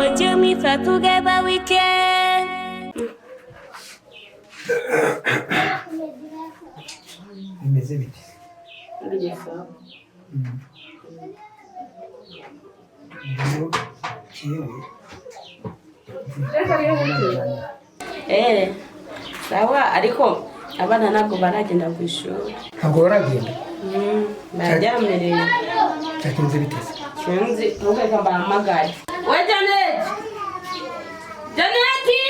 would you meet her together weekend? Bimeze bite? Sawa ariko abana ntabwo baragenda ku ishuri. Ntabwo baragenda? Bararyamiriye. Cyagenze biteze? Sinzi ntuke kamba amagare. We Janet! Janeti!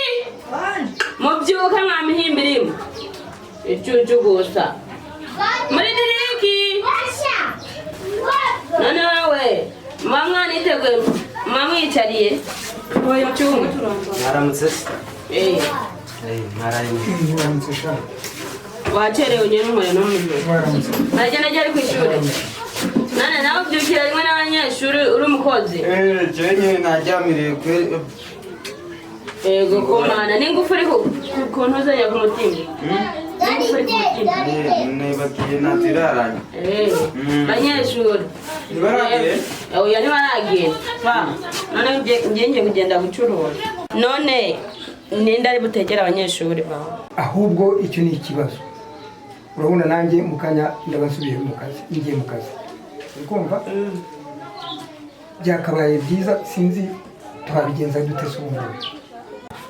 Mubyuka mwamihimbirimo. Icucu gusa. Muri diriki. None wewe mama niteguye mama yicariye. Oya cyungu. Mwaramutse. Mwaramutse sha. Wacherewe nyene umwe no mwe. Mwaramutse. Najya najya ku ishuri. Nane nawe byukira rimwe n'abanyeshuri uri umukozi. Jenye najyamiriye kwe. Ego komana n'ingufuri ku ntuzanya ku mutima. Nebagiye natiraranye. Banyeshuri. Nibaragiye? Oya nibaragiye. Fa. None ngiye kugenda gucuruza. None ninde ari butegera abanyeshuri bawe? Ahubwo icyo ni ikibazo. Urabona nanjye mukanya ndabasubiye mu kazi, ngiye mu kazi. Ukumva? Byakabaye byiza sinzi twabigenza dute somo.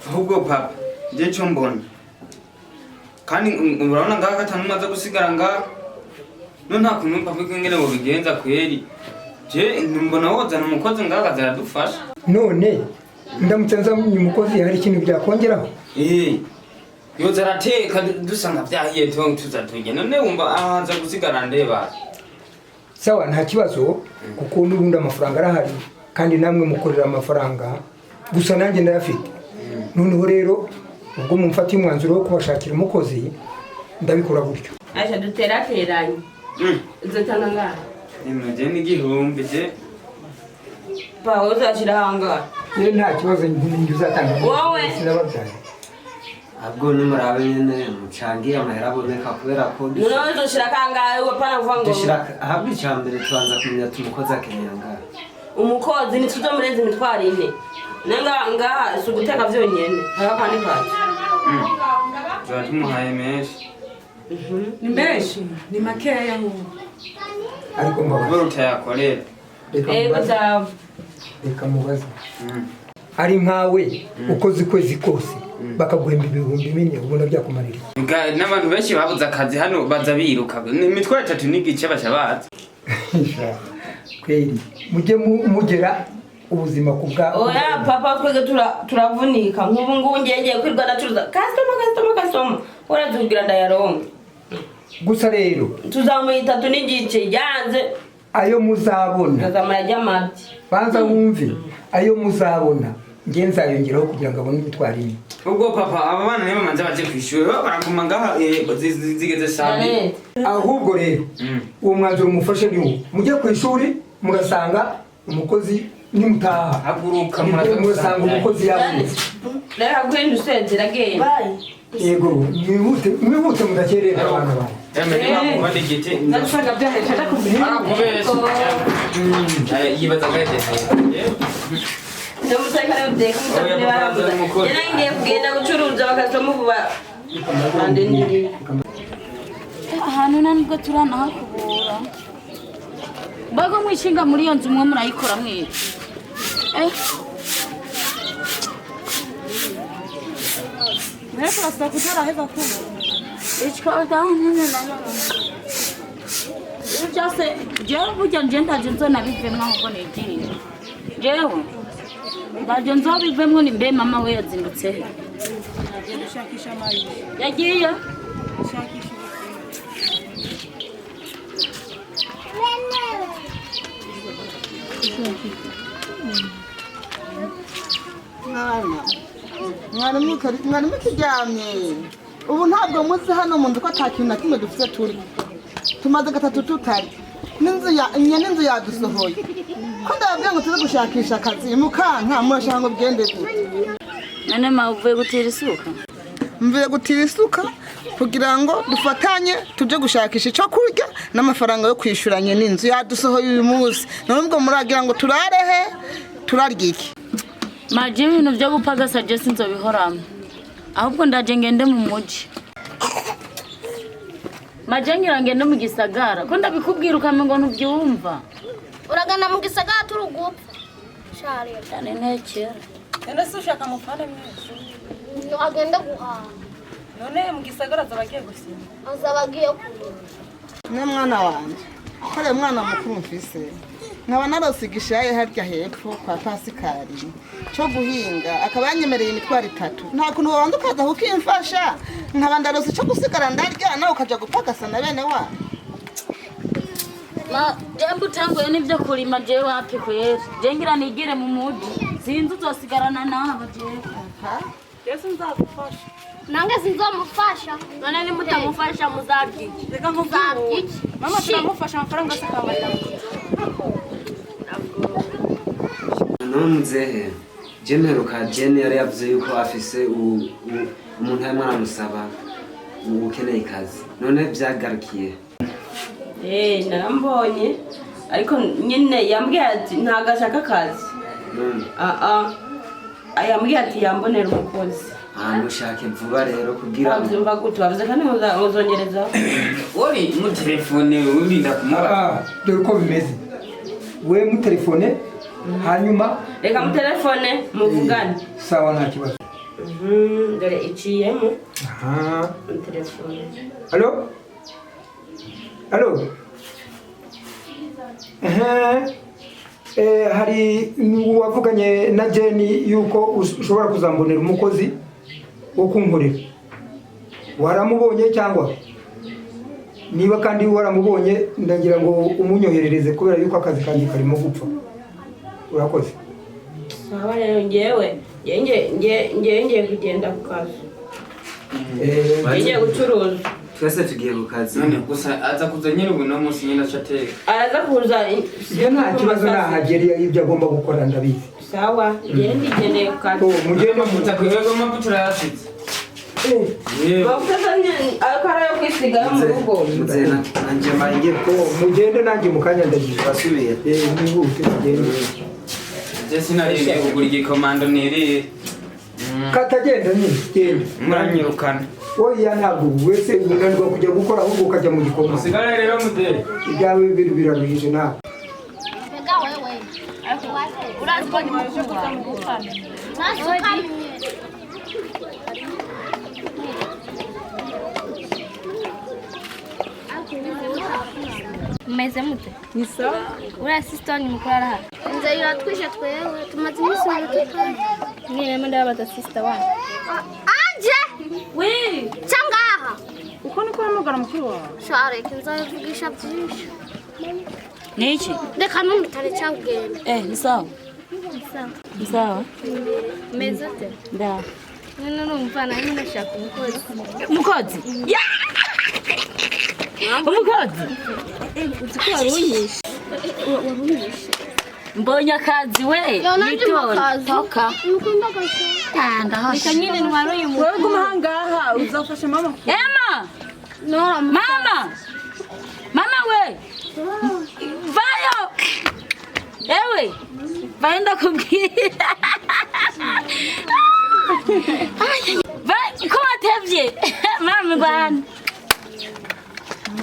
Ahubwo papa, je cyo mbona. Kandi urabona ngaha gatanu maze gusigara ngaha. No nta kuntu papa ngene ngo bigenza kweri. Je mbona wozana umukozi ngaha kazaradufasha. None ndamutse nzamye umukozi hari ikintu byakongeraho? Yoza rateka dusanga byahiye tuzatuge. None wumva ahanza gusigara ndeba. Sawa nta kibazo kuko n'ubundi amafaranga arahari kandi namwe mukorera amafaranga gusa nanjye ndayafite. Noneho rero ubwo mumfata umwanzuro wo kubashakira umukozi ndabikora gutyo. Aje duterateranye. Uzatanga ngaha. Imuje n'igihumbi je. Pa uzashira hanga. Ye nta kibazo njye uzatanga. Wowe sinababyaye. Abwo numurabe nyene mucangiye amahera aboneka kubera ko None uzoshira kangahe upana kuvuga ngo dushira ahabwe cyambere tubanza kumenya tumukoza akenera ngaha. Umukozi ni tuzo murenze imitwaro ine. Ngaha suguteka vyonyene. Hakandi kaje. Tumuhaye menshi. Ni menshi ni makeya ngo. Ariko mbabura utayakorera. Reka mubaze. Ari nkawe ukoze kwezi kose bakaguhemba ibihumbi bine ubona byakumarira. N'abantu benshi babuze akazi hano baza biruka. Imitwaro 3 n'igice bashabaza. Kweli mujye mugera ubuzima kubwa. Oya papa twege turavunika nk'ubu ngengeye kwirwa ndacuruza. Customer. Urazubwira ndayaronga. Gusa rero tuzamuyita 3 n'igice yanze ayo muzabona. Azamara jamati. Banza wumve ayo muzabona ngenza yongeraho kugira ngo abone imitwarire. Ubwo papa aba bana nibo manze baje kwishuri baraguma ngaha zigeze sabi. Ahubwo rero uwo mwanzuro umufashe ni mujye kwishuri murasanga umukozi nimutaha. Haguruka murasanga umukozi yabonetse. Reka gwenda usezera genda. Yego mwihute mudakerera abantu bane. Badegete Ndashaka byaheje ndakumenya. Yibaza gaje. Ndamusekana ndeka mutabire baravuga. Yena ngiye kugenda gucuruza bakazamo vuba. Bande ndi. Ahantu nanubwo turanahakubura. Bago mwishinga muri iyo nzu mwe murayikora mwese. Mbega urasaba kutara heza kuba. Ichikota nene na. Ujase jewe burya nje ndaje nzona bivemwa ahubwo negiye. Jewe ndaje nzobivemwo ni mbe mama we yazindutse he. Gushakisha amayi. Yagiye. Gushakisha. Mwana mukiryamye ubu ntabwo muzi hano mu nzu ko atakintu na kimwe dufite turi tumaze gatatu tutari n'inzu yadusohoye ko ndababwira ngo tuze gushakisha akazi mukanka murashaka ngo bigende gute. Nane mavuye gutira isuka. Mvuye gutira isuka kugira ngo dufatanye tuje gushakisha icyo kurya n'amafaranga yo kwishuranye n'inzu yadusohoye uyu munsi nubwo muragira ngo turarehe turarya iki. maje ibintu byo gupagasa je sinzobihoramo ahubwo ndaje ngende mu muji maje ngira ngende mu gisagara ko ndabikubwira ukame ngo ntubyumva uragana mu gisagara turugupfa shari cyane ntekera Ene se ushaka mufane mwese. agenda guhaha None mu gisagara zabagiye gusima. azabagiye kurima ne mwana wanje kare mwana mukuru mfise nkaba narosigishaye harya hepfo kwa Pasikari cyo guhinga akaba yanyemereye imitwaro 3 nta kuntu wabanza ukaza kukimfasha nkaba ndarose cyo gusigara ndarya nawe ukaja gupagasa na bene wa ma dembu tango nibyo kurima je wapi kwera je ngira nigire mu muji sinzi uzosigarana naho je Yesu nzagufasha. nange sinzomufasha none nimutamufasha muzaryi Reka nkubwire. Mama turamufasha amafaranga asakabarira. Nonzehe Jemeruka Jene yari yavuze yuko afise umuntu arimo aramusaba ukeneye ikazi none byagarukiye narambonye ariko nyine yambwiye ati ntago ashaka akazi yambwiye ati yambonera umukozi mushake vuba rero kugira wabyumva gute wavuze kandi muzongereza uri mu telefone urinda kumubaza dore uko bimeze we mu telefone hanyuma reka mu telefone muvugane sawa nta kibazo dore iciyemo aha mu telefone Allo? Allo? Hari wavuganye na Jenny yuko ushobora kuzambonera umukozi wo kunkorera. Waramubonye cyangwa? Niba kandi waramubonye ndagira ngo umunyoherereze kubera yuko akazi kanjye karimo gupfa. Urakoze. sawa rero ngiye kugenda ku kazi ngiye gucuruza twese tugiye ku kazi none gusa aza kuza nyine ubu no munsi nyine acateka araza kuza Iyo nta kibazo nahagera ibyo agomba gukora ndabizi. sawa ngiye ku kazi Mugende mutakwego mabuto urayasize akara yo kwisiga yo mu rugo muzena nanje mbaye mugende nanjye mukanya ndagiye. basubiye Nihute mugende. je sinarinde kugura igikomando niriye Katagenda nyine genda. muranyirukana Oya ntabwo wese unanirwa kujya gukora ahubwo ukajya mu gikoma. musigare rero mudere Ibyawe biraruhije nawe. mbega wewe Urazi ko ngiye kuza mu gufana. nasuka Meze mute? Ni sawa? Ura sister ni mukora hano. inzara iratwishe twewe tumaze iminsi ibiri tutari Ngine menda bata sister wangu. anje we cangaha Uko niko hamagara mukuru wawe. shareka inzavugisha byinshi niki reka numutare cyagenda ni sawa ni sawa Meze te? nda None numva na nyine nashaka umukozi. umukozi umukozi Uziko warunyisha. Warunyisha. mbonye akazi we yo nanje makazi toka mukunda gasha tanda Reka nyine ntwaruye Wewe umukozi. gumuhangaha uzafasha mama. Emma nora mama we vayo ewe vaenda kubwira ko watevye mama bana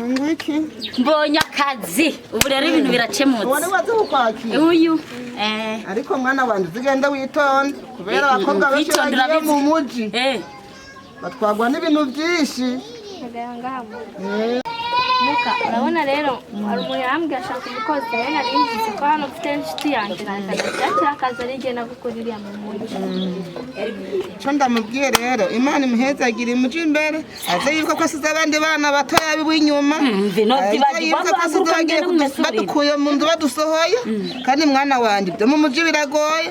ngwiki mbonye akazi ubu rero ibintu biracemutse wari waze kukwakira uyu ariko mwana wanje zigenda witonde kubera abakobwa benshi Kwitondera bagiye mu bizi. muji batwagwa n'ibintu byinshi Ngayangamo. Muka, urabona rero hari umuntu yambwiye ashaka umukozi rero nari ngize ko hano mfite inshuti yanjye nakajya akazi ari jye nagukorera mu muji. cyo ndamubwiye rero imana imuhezagira imuje imbere aze yibuka ko asize abandi bana batoya b'inyuma vino byibagirwa ko haguruka bagiye ngende mu mesuri badukuye mu nzu badusohoye kandi mwana wanjye byo mu muji biragoye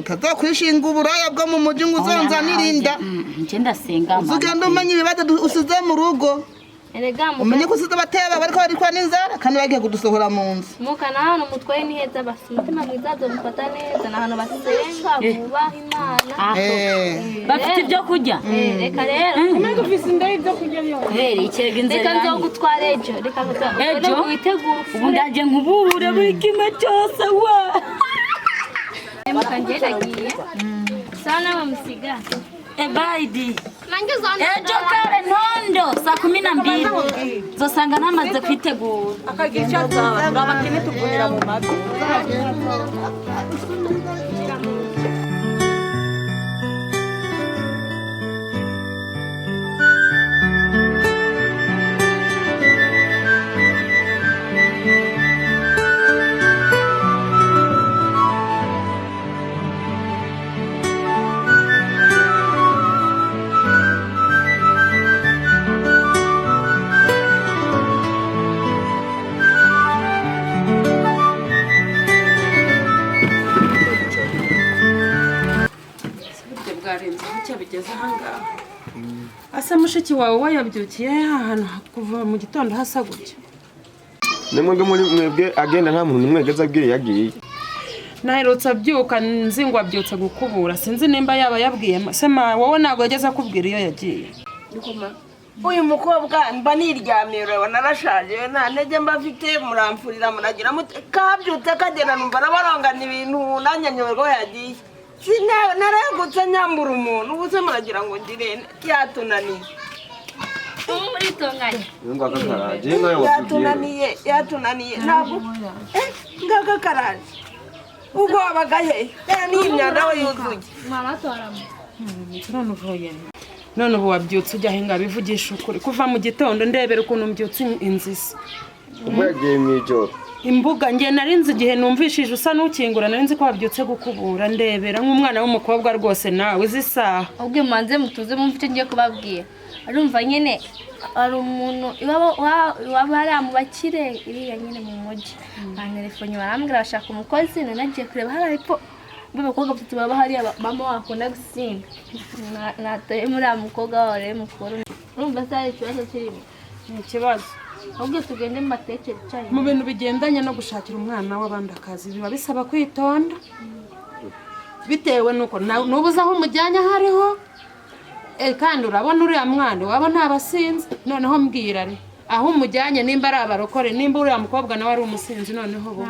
utazokwishinga uburaya bwo mu muji ngo uzonzanirinda nje ndasenga uzugenda umenya ibibazo usize mu rugo Erega umenye ko usize abateba bariko barikwa n'inzara kandi bagiye kudusohora mu nzu muka na hano mutwaye ni heza basi umutima mwiza azomufata neza na hano basenga bubaha Imana. bafite ibyo kurya Reka rero Ntabwo ufise inda ibyo kurya byo. kubera ikirega inzira reka nzogutwara ejo reka ejo witegura ubu ndaje nkubure buri kimwe cyose we Mukangenda agiye. Sana bamusiga. Baidi. Nange zona. Ejo kare ntondo saa 12 zosanga namaze kwitegura. akagica zaba ngabakene tuvunira mu mavi asa mushiki wawe wayabyukiye ahantu kuva mu gitondo hasa gutya nimwebwe muri mwebwe agenda nta muntu nimwegeza abwire yagiye naherutse abyuka nzi ngo abyutse gukubura sinzi nimba yaba yabwiye sema wowe ntabwo yageze akubwira iyo yagiye uyu mukobwa mba niryamiye urabona arashaje nta ntege mba afite muramfurira muragira kabyutse kagenda numva nabarongana ibintu nanjye nyoberwa yagiye narayagutse nyambura umuntu ubu se muragira ngo ngire yatunaniye yatunaniye ntabwo ngaga karaje ubwo wabaga he niyi myanda we yuzuye none ubu wabyutse ujya ahinga bivugisha ukuri kuva mu gitondo ndebera ukuntu mbyutse inzisi ubwo yagiye mu ijoro imbuga nge narinzi igihe numvishije usa n'ukingura narinzi ko wabyutse gukubura ndebera nk'umwana w'umukobwa rwose nawe uzi isaha ubwo manze mutuze mumfite ngiye kubabwira arumva nyene ari umuntu iwabo hariya mu bakire iriya nyene mu mujyi bantelefone barambwira bashaka umukozi nanagiye kureba hariya ariko b'abakobwa batatu baba hariya mama wakunda gusinda natoye muri aya mukobwa wawe rero mukuru urumva se hari ikibazo kirimo ni ikibazo ahubwo tugende mu matekero icyayi mu bintu bigendanye no gushakira umwana w'abandi akazi biba bisaba kwitonda bitewe nuko nubuze aho umujyanye hariho kandi urabona uriya mwana waba ntabasinzi noneho mbwira ari aho umujyanye nimba ari abarokore nimba uriya mukobwa nawe ari umusinzi noneho bo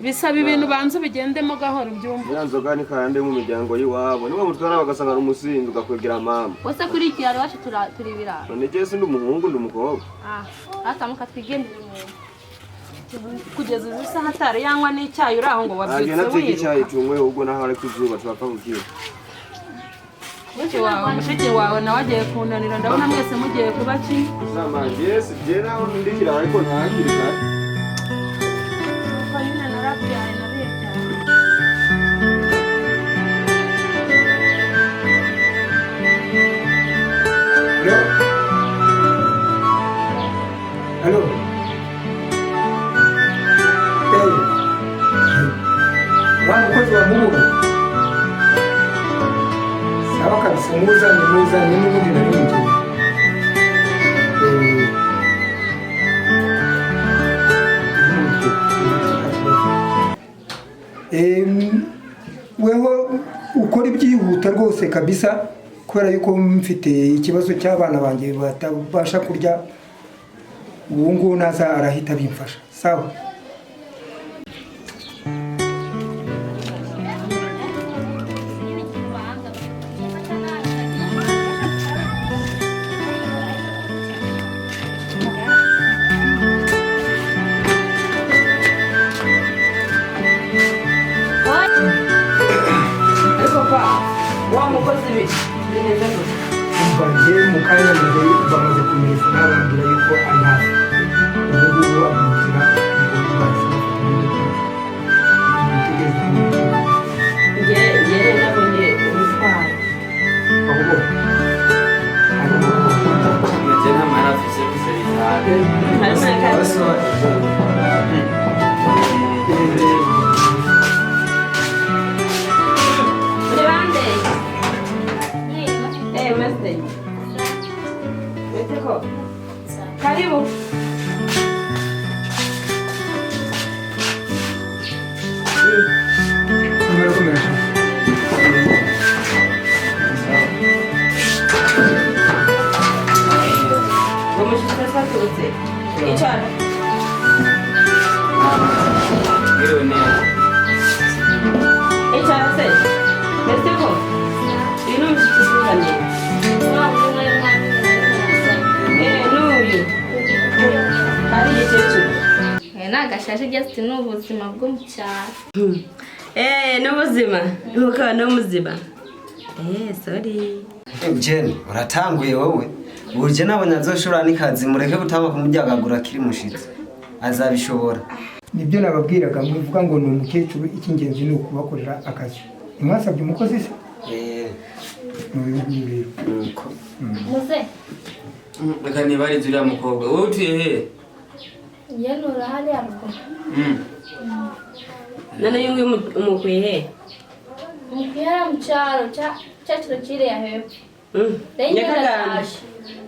bisaba ibintu banze bigendemo gahoro byumva ya nzoga ni kandi mu miryango y'iwabo niba mutwara bagasanga umusinzi ugakwegera mama wose kuri iki yaro wacu turi birara none jese ndi umuhungu ndi umukobwa akamuka twigendera umuntu kugeza izi saha atari yanywa n'icyayi uri aho ngo wabyutse wiruka icyayi cyumwe ubwo naho ari kuzuba twapfa kugira mushiki wawe nawe agiye kunanira ndabona mwese mugiye kuba kimwe jese jye naho ndikira ariko ntakiri kare Halo. Wa mukozi wa Mungu. Sawa kabisa muzanye n'ubundi narinje. Weho ukora ibyihuta rwose kabisa kubera yuko mfite ikibazo cy'abana banjye batabasha kurya ubu ngubu naza arahita bimfasha sawa wa mukozi bimeze gute umvange mu kanya bamaze kumenyesha n'abambwira yuko ari hafi ubu ngubu abimukira ngo bahise ngewe nabonye ubutwari ahubwo nge ntamara afise gusa bitari karibu icara Iriwe neza mbese ko ibintu bisukuzanye n'uyu hari igikecuru nagashaje just n'ubuzima bwo mu cyaro n'ubuzima ntukaba n'umuzima sorry Jane uratanguye wowe burje nabonye azoshobora n'ikazi mureke gutanga kumuryagagura kiri mushitsi azabishobora nibyo nababwiraga muvuga ngo ni umukecuru icy'ingenzi ni ukubakorera akazi mwasabye umukozi se n'uyu nguyu nuko muze reka nibarize uriya mukobwa wowe utuye hehe yenura hariya ruguru none uyu nguyu umukuye he umukwihera mu cyaro cyaciro kiriya hepfo Nyakagando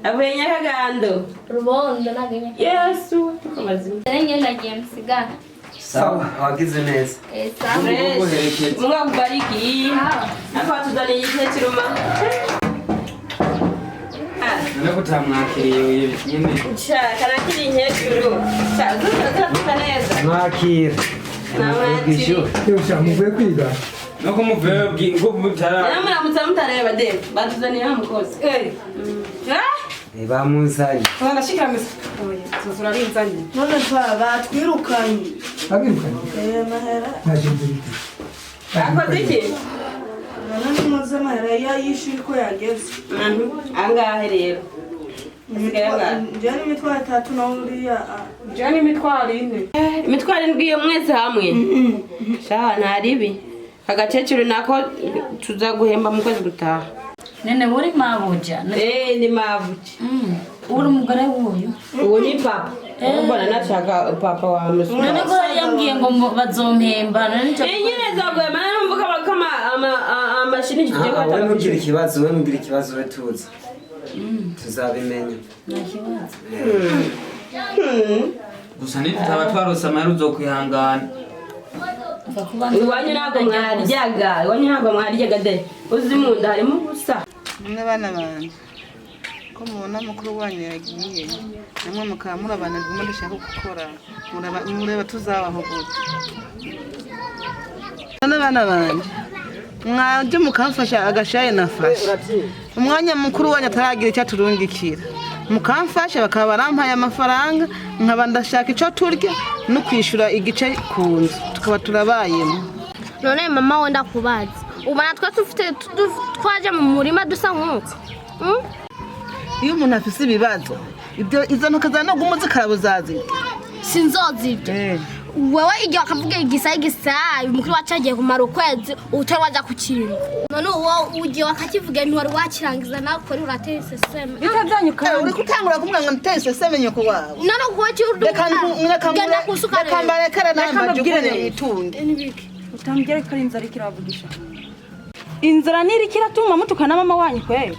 avuye Nyakagando rubondo nagenya Yesu tukomazima nenge nagiye musigara sawa wagize neza Mungu akubariki hapa tutaniye igikecuru ma none kutamwakiriye uye nyine Shaka nakiri inkecuru tuza neza mwakira namwakiri yose muvuye kwiga no kumuvuye ngo mutara namwe mutareba de batuzaniye umukozi bamuzanye Nashikamiza. Turarinzanye. none batwirukanye abirukanye mahera nagende bite akoze iki none muze mahera yayishyuye ko yageze angahe rero njyana imitwaro 3 na uriya Jani imitwaro 4. imitwaro 7 iyo mwese hamwe shaha ntaribi agakecuru nako tuzaguhemba mu kwezi gutaha nene uri mabuja ni mabuja uri umugore w'uyu uwo ni papa mbona nashaka papa wa musu none ko yambwiye ngo bazompemba none cyo nyine zaguhemba numva kama amashini gifite ko atari kugira ikibazo we mugira ikibazo we tuza tuzabimenya gusa nitutaba twarose amahera uzokwihangana iwanyu ntabwo mwaryaga de uzi mu nda harimo ubusa mwe bana banje ko mubona mukuru wanyu yagiye namwe mukaba murabana bimwe ndashaka gukora mureba tuzabaho gute bana banje mwaje mukamfasha agashaye nafasha umwanya mukuru wanyu ataragira icyo turungikira mukamfasha bakaba barampaye amafaranga nkaba ndashaka icyo turya no kwishura igice ku nzu tukaba turabayemo none mama wenda kubaza ubona twaje mu murima dusa nk'uko iyo umuntu afise ibibazo ibyo izo ntukaza no gumuzikara buzazi sinzozibyo wewe igihe akavuga igisayi umukuru wacagiye kumara ukwezi utari waja ku kintu none uwo ugiye wakakivuga ntiwari wakirangiza nawe ukora urateye iseseme bitazanyuka uri gutangura kumwe ngo nteye iseseme nyoko wawe none uwo cy'urdu genda kusuka rero kambare kare n'amajukune yitunde Nibiki. Utambye ko inzara ikiravugisha. Inzara niri kiratuma mutukana mama wanyu kweli.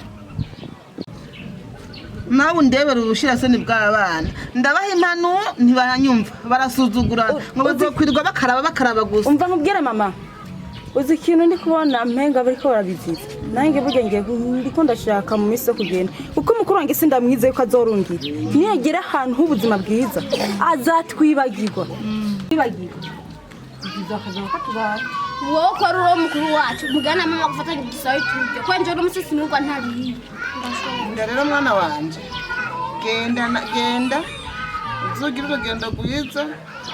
nawe ndebera ubushirasoni bw'abana ndabaha impano ntibanyumva barasuzugura ngo bazokwirirwa bakaraba gusa Umva nkubwire mama. Uzi ikintu ndi kubona mpenga bariko barabiziza. Nange burya ngiye ndiko ndashaka mu miso kugenda. Kuko mukuru wange sindamwize ko azorungira. Niyagera ahantu h'ubuzima bwiza azatwibagirwa. Twibagirwa. Biza kazaho katubara. wowe ukora uwo mukuru wacu mugana mama gufatanya igisayi turyo kwenje n'umusisi nurwa ntariye rero mwana wanje genda uzogira urugendo rwiza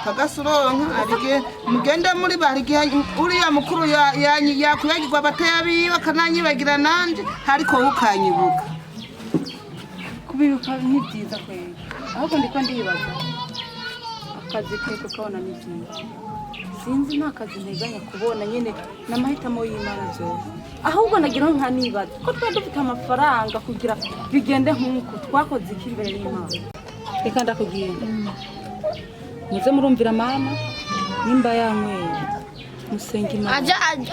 kagasuronka arige mugende muri barige uriya mukuru yakuyagirwa abataya biwe akananyibagira nanje ariko wowe ukanyibuka Kubibuka ni byiza kweli. Ahubwo ndiko ndibaza. Akazi keko kabona ni byiza. Sinzi nta kazi nteganya kubona nyine n'amahitamo y'Imana byose. Ahubwo nagira nka nibaza ko twa dufite amafaranga kugira bigende nk'uko twakoze iki imbere y'Imana. Reka ndakubwira. Muze murumvira mama nimba yanyweye. Musenga Imana.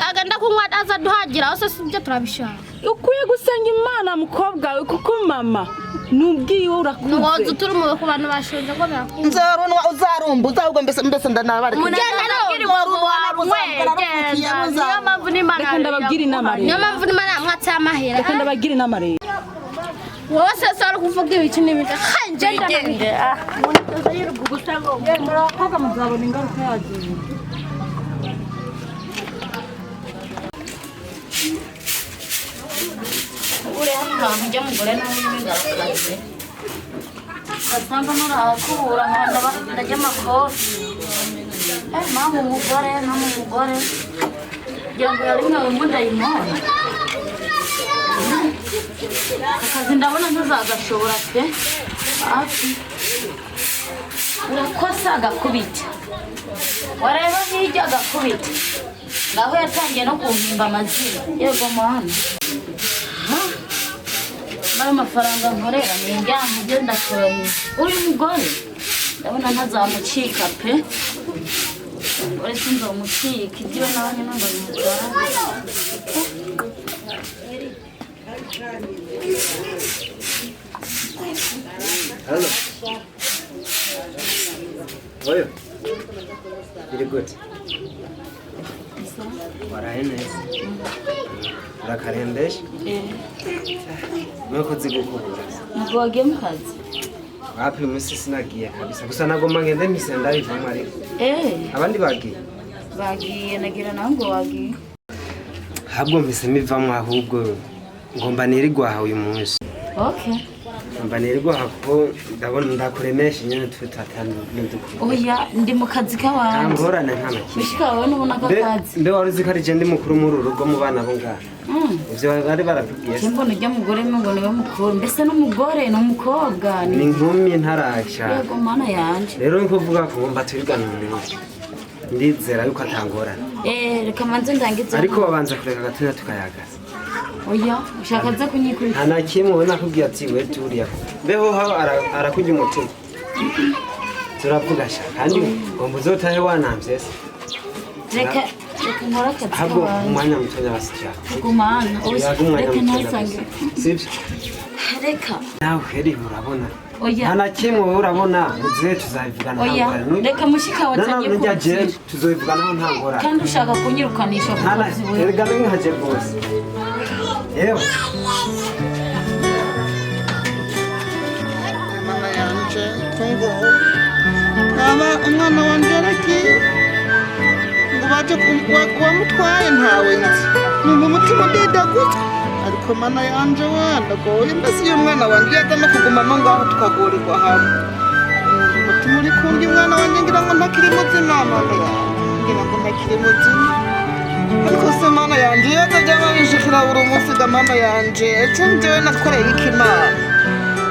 agenda kunywa aza duhagira hose sibyo turabishaka Ukwiye gusenga Imana mukobwa we kuko mama nubwiwe urakuze. ngo turumuwe ku bantu bashonje ko birakuze nzarunwa uzarumba uzahubwo mbese ndanabari Mugenda nabwira niyo mpamvu n'Imana Reka ndababwira inama rero. niyo mpamvu n'Imana mwatse amahera Reka ndababwira inama rero. wowe sasa uri kuvuga ibiki n'ibiki Ngende murakoga muzabona ingaruka yagiye. uri hano hantu ujya mugore nawe n'ingarakazi ugasanga murakubura ndajya amakofi mama umugore kugira ngo yari nkawe mudayimoni akazi ndabona ntuzagashobora pe hafi urakosa agakubita wareba hirya agakubita ngaho yatangiye no kumpimba amazina yego mwana bayo mafaranga nkorera ni njyana ugenda korohera uyu mugore ndabona ntazamucika pe uretse nzomucika ibyo nawe nyine ngo bimutwara Hello. Oyo. Very good. Waraye neza. Urakarembesha? Nuko zigukubura. Ntabwo wagiye mu kazi? Wapi umunsi sinagiye kabisa. Gusa nagomba ngende mise ndabivamo ariko. Abandi bagiye? Bagiye nagira nawe ngo wagiye. Habwo mise mivamo ahubwo ngomba nirirwaha uyu munsi. Okay. Ngomba nirirwaha kuko ndabona ndakuremesha nyene tutatana n'udukuru. Oya ndi mu kazi k'abantu. Ngorane ntamaki. Bishika wowe nubona akazi. Mbe waruzi ko ari je ndi mukuru muri Urugo mu bana bo ngaha. Ivyo bari barakubwiye. Mbona ujya mugore ngo niwe mukuru. Mbese n'umugore n'umukobwa ni nkumi ntaraca. Yego mana yanje. Rero nko vuga ko ngomba turigana umuntu. Ndizera yuko atangorana. Reka manze ndangize. Ariko babanza kureka gatoya tukayagaza. Oya ushaka za kunyikurira. Ana kimwe ubona kubwiye ati we turiya. Mbeho ha arakujya umutima. Turavuga sha kandi ngomba uzotahe wanamvye se. Reka nkora akazi. Ahubwo umwanya mutonya basitya. Gumana reka ntasange. Sibyo. Reka. Nawe heri urabona. Oya. Ana kimwe urabona muze tuzabivugana Oya. Reka mushika watanye ko. Tuzobivugana ntangora. Kandi ushaka kunyirukanisha ku kazi we. Erega nkaje rwose. Yewe. Mama yanje kongo. Umwana wanje aragiye. Ngo baje kuwamutwaye ntawe nzi. Numva umutima udedagutse. Ariko mana yanje wandagoye mbese iyo mwana wanjye yagana kuguma no ngaho tukagorirwa hamwe. Umutima uri kundi mwana wanjye ngira ngo ntakiri muzima mama yanjye. Ngira ngo ntakiri muzima. Ariko se mana yanjye iyo atajya babishikira buri munsi ga mama yanjye icyo njyewe nakoreye iki mana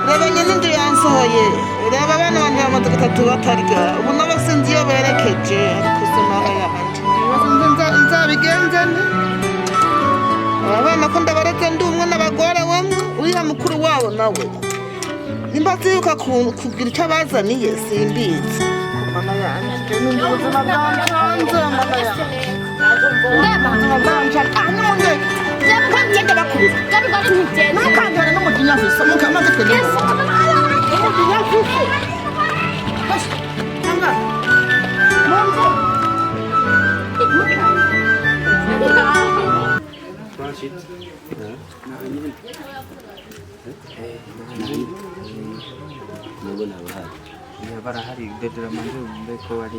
reba nyine inzu yansohoye reba abana banjye bamaze gatatu batarya ubu nabo sinzi iyo berekeje ariko se mana yanjye nzabigenze ne aba bana ko ndabaretse ndi umwe n'abagore bamwe uriya mukuru wabo nawe nimba aziruka kugira icyo abazaniye simbizi mana yanjye ni ubuzima bwanjye hanze mana yanjye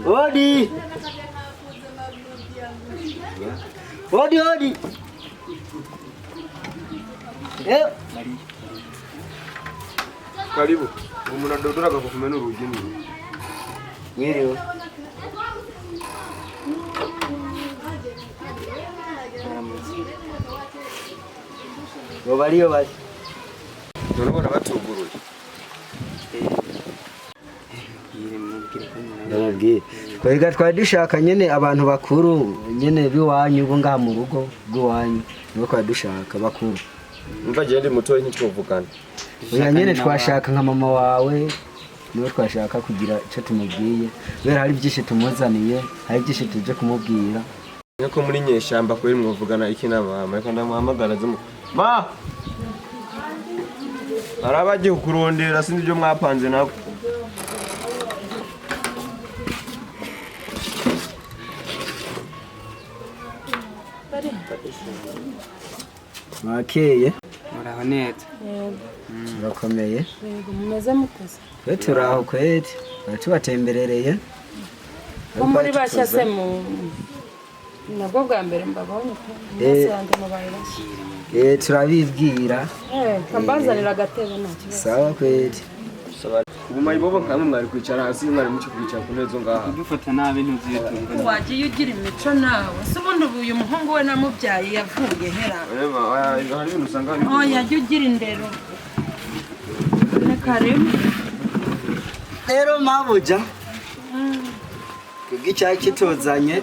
Odi! Odi! Karibu. Umuntu adodora kukumena urugi ni. Mwiriwe. Bariyo bari. Urabona batuguruye. Kwega twari dushaka nyene abantu bakuru nyene biwanyu bo ngaha mu rugo rw'iwanyu nibo twari dushaka bakuru. Umva je ndi mutoyi ntituvugana. Oya nyene twashaka nka mama wawe niwe twashaka kugira ico tumubwiye. Kubera hari byinshi tumuzaniye, hari byinshi tuje kumubwira. Nko muri nyeshamba kweri mwuvugana iki na mama ariko ndamuhamagara zimu. Ma! Arabaje kurondera sinzi byo mwapanze nako. Makeye muraho neza turakomeye Yego mumeze muteze. twe turaho kweri tubatemberereye Ko muri bashyase mu nabwo bwa mbere mbabonye musanze mubaye bashya turabibwira kambazanira agatebe nta kibazo sawa kweli ubu mayibobo nkamwe mwari kwicara hasi mwari mucyo kwicara ku ntezo ngaha dufata nabi ntuzitunga wagiye ugira imico nawe se ubundi uyu muhungu we namubyaye yavuye hera hari ibintu usanga yajya ugira indero ni karibu rero mabuja kubw'icyaha kitozanye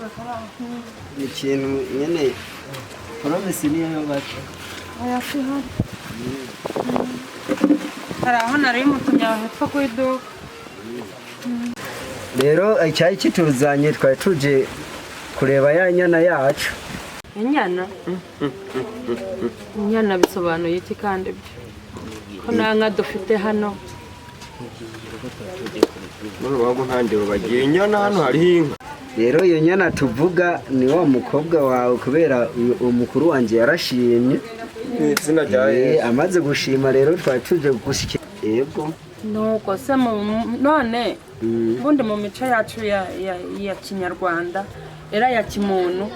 ni ikintu nyene promesi niyo yobaka hari aho nari mutumye hepfo ku iduka rero icyaha kituzanye twari tuje kureba ya nyana yacu inyana bisobanuye iki kandi byo ko nta nka dufite hano n'urubago ntandero bagiye inyana hano hariho inka rero iyo nyana tuvuga ni wa mukobwa wawe kubera umukuru wanjye yarashimye izina rya Yesu amaze gushima rero twari tuje gushikira yego nuko se none ubundi mu mico yacu ya kinyarwanda era ya kimuntu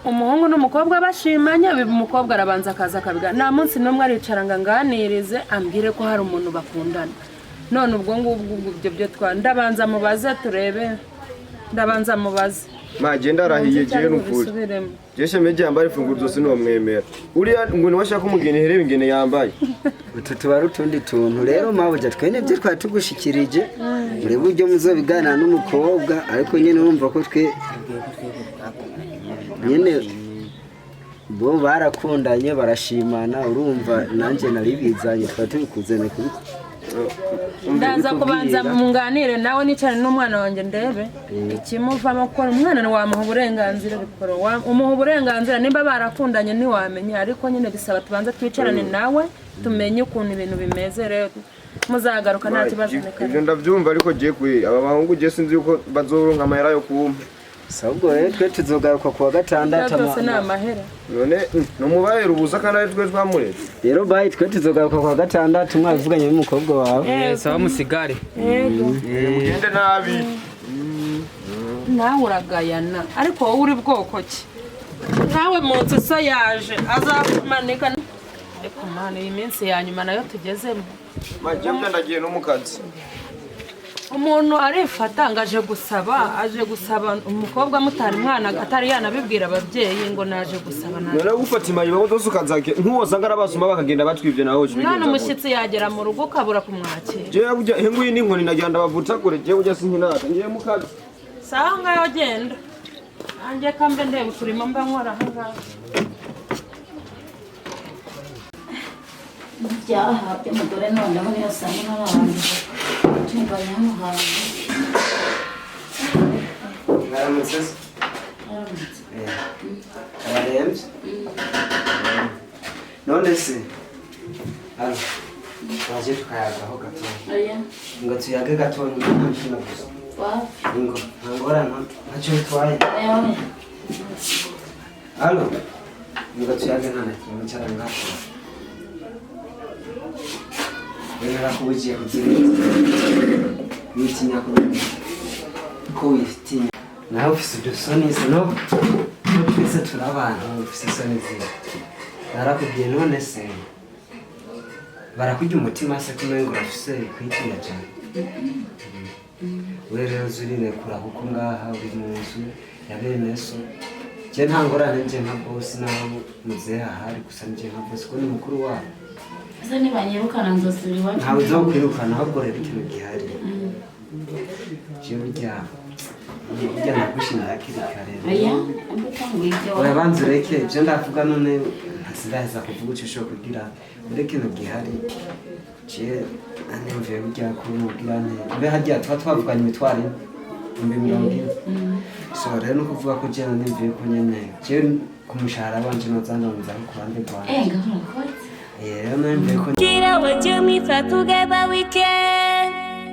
umuhungu n'umukobwa bashimanye umukobwa arabanza akaza akabiga nta munsi n'umwe aricara ngo anganirize ambwire ko hari umuntu bakundana none ubwo ngubwo ibyo ndabanza mubaze turebe ndabanza mubaze magenda arahiye gihe n'ukuri jeshe meje yambaye ifunguro sino mwemera uriya ngo ni washaka umugeni herebe ingene yambaye utu tuba rutundi tuntu rero mabuja twene byo twari tugushikirije muri buryo muzobigana n'umukobwa ariko nyene urumva ko twe nyene bo barakundanye barashimana urumva nanje naribizanye twari tubikuzene kuri ndaza kubanza munganire nawe nicane n'umwana wanjye ndebe ikimuvamo ko umwana wamuha uburenganzira bikoro umuha uburenganzira nimba barakundanye ntiwamenye ariko nyine bisaba tubanza twicarane nawe tumenye ukuntu ibintu bimeze rero muzagaruka nta kibazo ibyo ndabyumva ariko giye kuri aba bahungu giye sinzi yuko bazoronka amahera yo kumpa sabwo rero twe tuzogaruka kuwa gatandatu byose ni amahera none numubaye rubuza kandi ari twe twamureze rero bayi twe tuzogaruka kuwa gatandatu mwavuganye n'umukobwa wawe sawa musigare mugende nabi nawe uragayana ariko wowe uri bwoko ki nawe munsi so yaje azakumanika ariko mana iyi minsi ya nyuma nayo tugezemo majyambye ndagiye no mu kazi umuntu arifata ngo aje gusaba umukobwa mutari mwana atari yanabibwira ababyeyi ngo naje gusaba none gufata imayibo dose ukazake nkuwosanga arabasuma bakagenda batwivye naho none umushyitsi yagera mu rugo ukabura kumwakira je burya henguye n'inkoni nagenda bavutagure je burya sinkinata ngiye mu kazi sawa ngayo genda anje kambe ndebe turimo mba nkora aha ngaho ibyaha by'umugore noneho niyo usanga n'abantu tunganya hano hantu mwaramutse ararembye none se waje tukayagaho gatoya ngo tuyage gatoya nta kintu gusa ngo ntangorana ntacyo bitwaye alo ngo tuyage nta na kimwe cyarangaho Wera kubugiye kugira witinya ko wifitinya nawe ufise udusoni no twese turabana ufise isoni ziwe narakubwiye none se barakujya umutima se kumengo urafise kwitinya cyane we rero zurirekura kuko ngaha uri mu nzu ya bene so je nta ngorane nje nka bosi naho muzehe ahari gusa nje nka bosi ko ni mukuru wabo ese nibanyirukana nzosubira iwacu ntawe uzokwirukana ahubwo rero ikintu gihari je burya nagushimira hakiri kare oya banza ureke ibyo ndavuga none ntaziraheza kuvuga uco ushobora kugira ureke ikintu gihari je anemvuye burya ko mubwira nte mbe harya tuba twavuganye imitwaro 20,000 so rero no kuvuga ko je nanemvuye ko nyene je ku mushahara wanje nozandanza ku ruhande rwanjye ngaho yeah, Get out with you, me fly together we can.